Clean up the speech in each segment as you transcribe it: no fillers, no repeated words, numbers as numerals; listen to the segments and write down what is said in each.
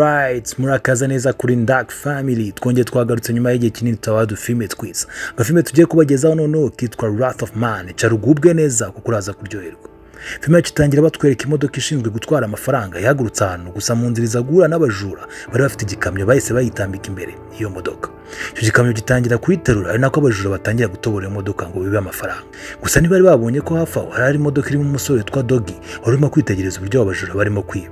Alright, murakaza neza kuri Dark Family. Twongeye twagarutse nyuma y'igihe kinini tawadu filme twiza. Agafilme tugiye kubagezaho noneho kitwa Wrath of Man. Carugubwe neza kuko uraza kuryoherwa. Filme yacu itangira batwereka imodoka ishinzwe gutwara amafaranga yahagurutse ahantu gusa mu nzira iza guhura n'abajura bari bafite igikamyo bahise bayitambika imbere iyo modoka. Icyo gikamyo gitangira kuyiterura ari nako abajura batangira gutobora iyo modoka ngo bibe amafaranga. Gusa ntibari babonye ko hafi aho hari imodoka irimo umusore witwa Doggy wari urimo kwitegereza uburyo abajura barimo kwiba.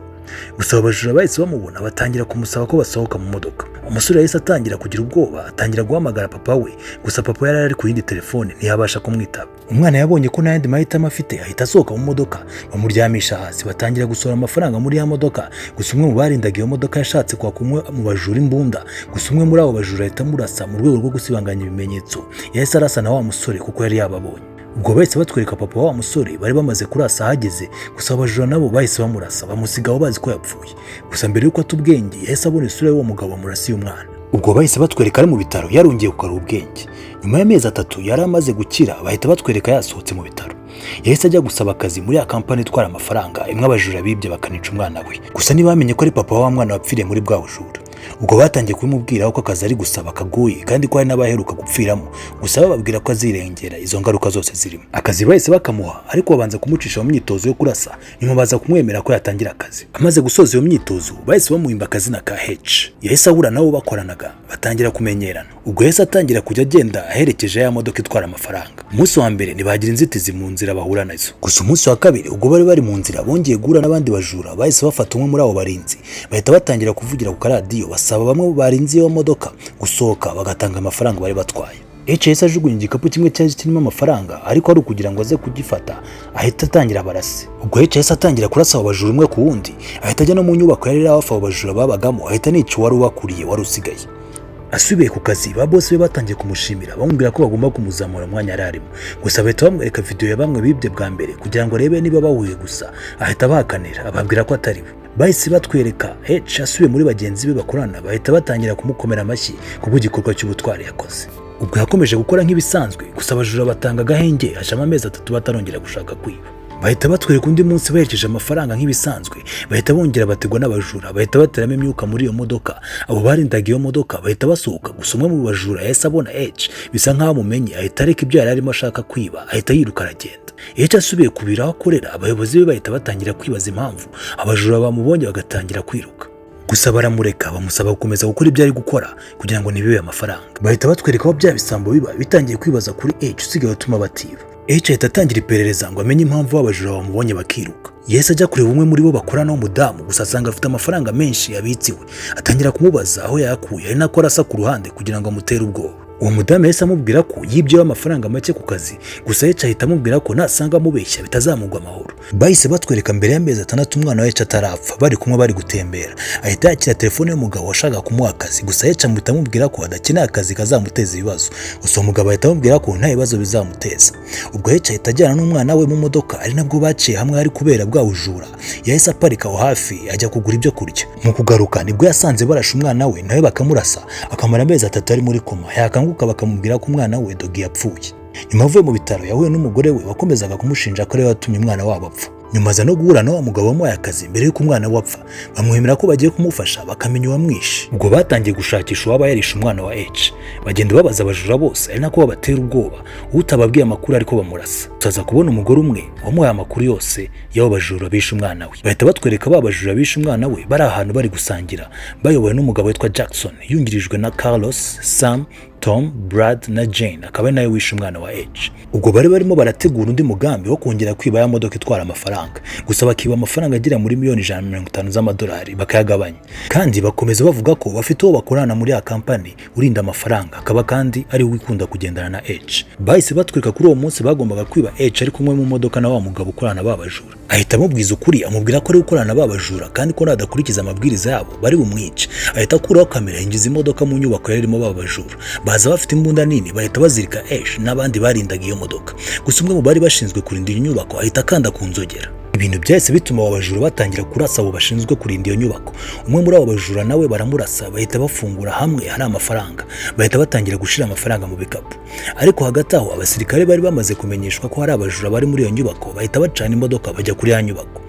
Gusa abajura bahise bamubona batangira kumusaba ko basohoka mu modoka. Umusore yahise atangira kugira ubwoba, atangira guhamagara papa we, gusa papa yari ari ku yindi telefone ntiyabasha kumwitaba. Umwana yabonye ko nta yandi mahitamo afite ahita asohoka mu modoka, bamuryamisha hasi batangira gusohora amafaranga muri ya modoka. Gusa umwe mu barindaga iyo modoka yashatse kwaka umwe mu bajura imbunda, gusa umwe muri abo bajura ahita amurasa mu rwego rwo gusibanganya ibimenyetso. Yahise arasa na wa musore kuko yari yababonye. Ubwo bahise batwereka papa wa musore bari bamaze kurasa ahageze, gusa abajura nabo bahise bamurasa bamusigaho bazi ko yapfuye. Gusa mbere yuko atubwenge yahise abona isura y'uwo mugabo wamurasiye umwana. Ubwo bahise batwereka ari mu bitaro yarongeye kugarura ubwenge. Nyuma y'amezi 3 yari amaze gukira bahita batwereka yasohotse mu bitaro. Yahise ajya gusaba akazi muri ya kampani itwara amafaranga imwe abajura bibye bakanica umwana we. Gusa ntibamenye ko ari papa wa mwana wapfiriye muri bwa bujura. Ubwo batangiye kumubwira ko akazi ari gusaba kagoye kandi ko hari n'abaheruka gupfiramo, gusa bababwira ko azirengera izo ngaruka zose zirimo. Akazi bahise bakamuha ariko babanza kumucisha mu myitozo yo kurasa, nyuma baza kumwemera ko yatangira akazi. Amaze gusoza iyo myitozo bahise bamuhimba akazina ka H. Yahise ahura nabo bakoranaga batangira kumenyerana. Ubwo yahise atangira kujya agenda aherekeje ya modoka itwara amafaranga. Umunsi wa mbere ntibagira inzitizi mu nzira bahura nazo, gusa umunsi wa kabiri ubwo bari mu nzira bongeye guhura n'abandi bajura bahise bafata umwe muri abo barinzi bahita batangira kuvugira ku karadiyo basaba bamwe barinzi iyo modoka gusohoka bagatanga amafaranga bari batwaye. Yahise ajugunya igikapu kimwe cyari kirimo amafaranga ariko ari ukugira ngo aze kugifata ahita atangira barase. Ubwo yahise atangira kurasa abajura umwe ku wundi, ahita ajya no mu nyubako yari hafi abo bajura babagamo ahita nica uwari ubakuriye wari usigaye. Asubiye ku kazi ba boss be batangiye kumushimira bamubwira ko bagomba kumuzamura umwanya yararimo. Gusa bahita bamwereka video ya bamwe bibye bwa mbere kugira ngo arebe niba bahuye, gusa ahita bahakanira ababwira ko atari we. Bahise batwereka H asubiye muri bagenzi be bakorana bahita batangira kumukomera amashyi kubwo igikorwa cy'ubutwari yakoze. Ubwo yakomeje gukora nk'ibisanzwe, gusa abajura batanga gahenge hashama amezi 3 batarongera gushaka kwiba. Bahita batwereka undi munsi baherekeje amafaranga nk'ibisanzwe, bahita bongera bategwa n'abajura bahita bateramo imyuka muri iyo modoka. Abo barindaga iyo modoka bahita basohoka, gusa umwe mu bajura yahise abona H bisa nkaho amumenye ahita areka ibyo yari arimo ashaka kwiba ahita yiruka aragenda. H asubiye kubira aho akorera abayobozi be bahita batangira kwibaza impamvu abajura bamubonye bagatangira kwiruka. Gusa baramureka bamusaba gukomeza gukora ibyo ari gukora kugira ngo nibibe amafaranga. Bahita batwereka aho bya bisambo biba bitangiye kwibaza kuri H usigaye utuma batiba. H ahita atangira iperereza ngo amenye impamvu abajura bamubonye bakiruka. Yahise ajya kureba umwe muri bo bakorana n'umudamu, gusa asanga afite amafaranga menshi yabitsiwe. Atangira kumubaza aho yayakuye ari nako arasa ku ruhande kugira ngo amutere ubwoba. Uwo mudamu yahise amubwira ko yibyeho amafaranga make ku kazi, gusa H ahita amubwira ko nasanga amubeshya bitazamugwa amahoro. Bahise batwereka mbere y'amezi 6 umwana wa H atarapfa bari kumwe bari gutembera. Ahita yakira telefone y'umugabo washaka kumuha akazi, gusa H amuhita amubwira ko adakeneye akazi kazamuteza ibibazo. Gusa umugabo ahita amubwira ko nta bibazo bizamuteza. Ubwo H ahita ajyana n'umwana we mu modoka ari nabwo baciye hamwe ari kubera bwa bujura. Yahise aparika aho hafi ajya kugura ibyo kurya. Mu kugaruka nibwo yasanze barashe umwana we nawe bakamurasa, akamara amezi 3 ari muri koma. Yakanguka bakamubwira ko umwana we Doggy yapfuye. Nyuma avuye mu bitaro yahuye n'umugore we wakomezaga kumushinja ko ari we watumye umwana wabo apfa. Nyuma aza no guhura na wa mugabo wamuhaye akazi mbere y'uko umwana we apfa, bamuhemera ko bagiye kumufasha bakamenya uwamwishe. Ubwo batangiye gushakisha uwaba yarishe umwana wa H. Bagenda babaza abajura bose ari nako babatera ubwoba, utababwiye amakuru ariko bamurasa. Tuza kubona umugore umwe wamuhaye amakuru yose y'abo bajura bishe umwana we. Bahita batwereka ba bajura bishe umwana we bari ahantu bari gusangira bayobowe n'umugabo witwa Jackson yungirijwe na Carlos, Sam, Tom, Brad na Jane akaba nawe wishe umwana wa H. Ubwo bari barimo barategura undi mugambi wo kongera kwiba ya modoka itwara amafaranga, gusa bakiba amafaranga agira muri miliyoni 150 z'amadolari bakayagabanya. Kandi bakomeza bavuga ko bafite uwo bakorana muri ya kampani urinda amafaranga akaba kandi ari wikunda kugendana na H. Bahise batwereka kuri uwo munsi bagombaga kwiba H ari kumwe mu modoka na wa mugabo ukorana babajura. Ahita amubwiza ukuri amubwira ko ari gukorana babajura kandi ko nadakurikiza amabwiriza yabo bari bumwice. Ahita akuraho kamera yinjiza imodoka mu nyubako yarimo babajura. Baza bafite imbunda nini bahita bazirika H n'abandi barindaga iyo modoka. Gusa umwe mu bari bashinzwe kurinda iyo nyubako ahita akanda ku nzogera. Ibintu byahise bituma abajura batangira kurasa abo bashinzwe kurinda iyo nyubako. Umwe muri abo bajura nawe baramurasa bahita bafungura hamwe hari amafaranga. Bahita batangira gushira amafaranga mu bikapu. Ariko hagati aho abasirikare bari bamaze kumenyeshwa ko hari abajura bari muri iyo nyubako bahita bacana imodoka bajya kuri ya nyubako.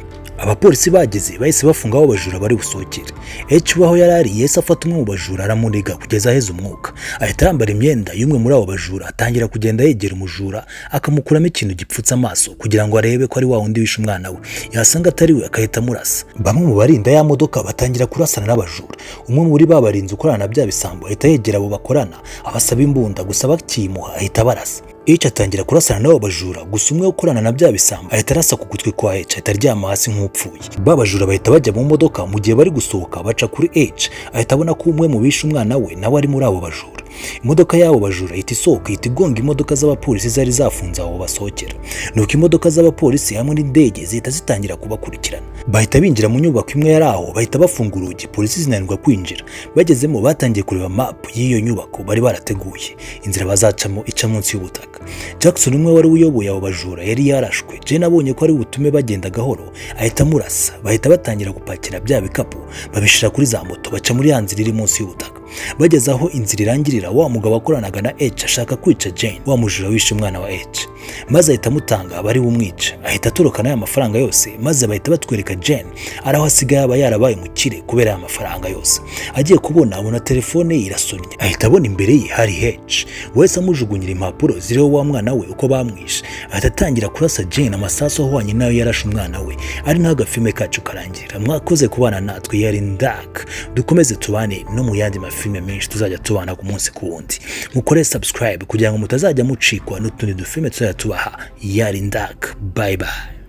abapolisi bageze bahise bafunga abo bajura bari busohokere. H waho yarari yese afata umwe mu bajura aramuniga kugeza aheze umwuka, ahita yambara imyenda y'umwe muri abo bajura atangira kugenda yegera umujura akamukuramo ikintu gipfutse amaso kugira ngo arebe ko ari wa wundi wishe umwana we, yasanga atari we akahita amurasa. Bamwe mu barinda ya modoka batangira kurasana n'abajura. Umwe muri babarinze ukorana na bya bisambo ahita yegera abo bakorana abasaba imbunda, gusa bakimuha ahita barasa. H atangira kurasana n'abo bajura, gusa umwe ukorana na bya bisambo ahita arasa ku gutwi kwa H ahita aryama hasi nk'upfuye. Babajura bahita bajya mu modoka, mu gihe bari gusohoka baca kuri H ahita abona ko umwe mu bishe umwana we nawe ari muri abo bajura. Imodoka y'abo bajura ihita isohoka ihita igonga imodoka z'abapolisi zari zafunze aho basohokera, nuko imodoka z'abapolisi hamwe n'indege zihita zitangira kubakurikirana. Bahita binjira mu nyubako imwe yari aho, bahita bafunga urugi, polisi zinanirwa kwinjira. Bagezemo batangiye kureba map y'iyo nyubako bari barateguye, inzira bazacamo ica munsi y'ubutaka. Jackson umwe wari uyoboye abo bajura yari yarashwe. Jane abonye ko ari butume bagenda gahoro ahita amurasa. Bahita batangira gupakira bya bikapu babishira kuri za moto baca muri ya nzira iri munsi y'ubutaka. Bageze aho inzira irangirira, wa mugabo akoranaga na H ashaka kwica Jane, wa mujura wishe umwana wa H, maze ahita amutanga abari bumwica. Ahita atorokana aya mafaranga yose, maze bahita batwereka Jane araho asigaye aba yarabaye mukire kubera aya mafaranga yose. Agiye kubona abona telefone ye irasonnye, ahita abona imbere ye hari H. Wese amujugunyira impapuro ziriho wa mwana we uko bamwishe. Ahita atangira kurasa Jane amasaso ahwanye nayo yarashe umwana we. Ari naho agafilme kacu karangirira. Mwakoze kubana natwe, yari Ndak. Dukomeze tubane no mu yandi mafilme menshi tuzajya tubana ku munsi ku wundi. Mukore subscribe kugira ngo mutazajya mucikwa n'utundi dufilme tuzajya tubaha. Yari Ndak. Bye bye.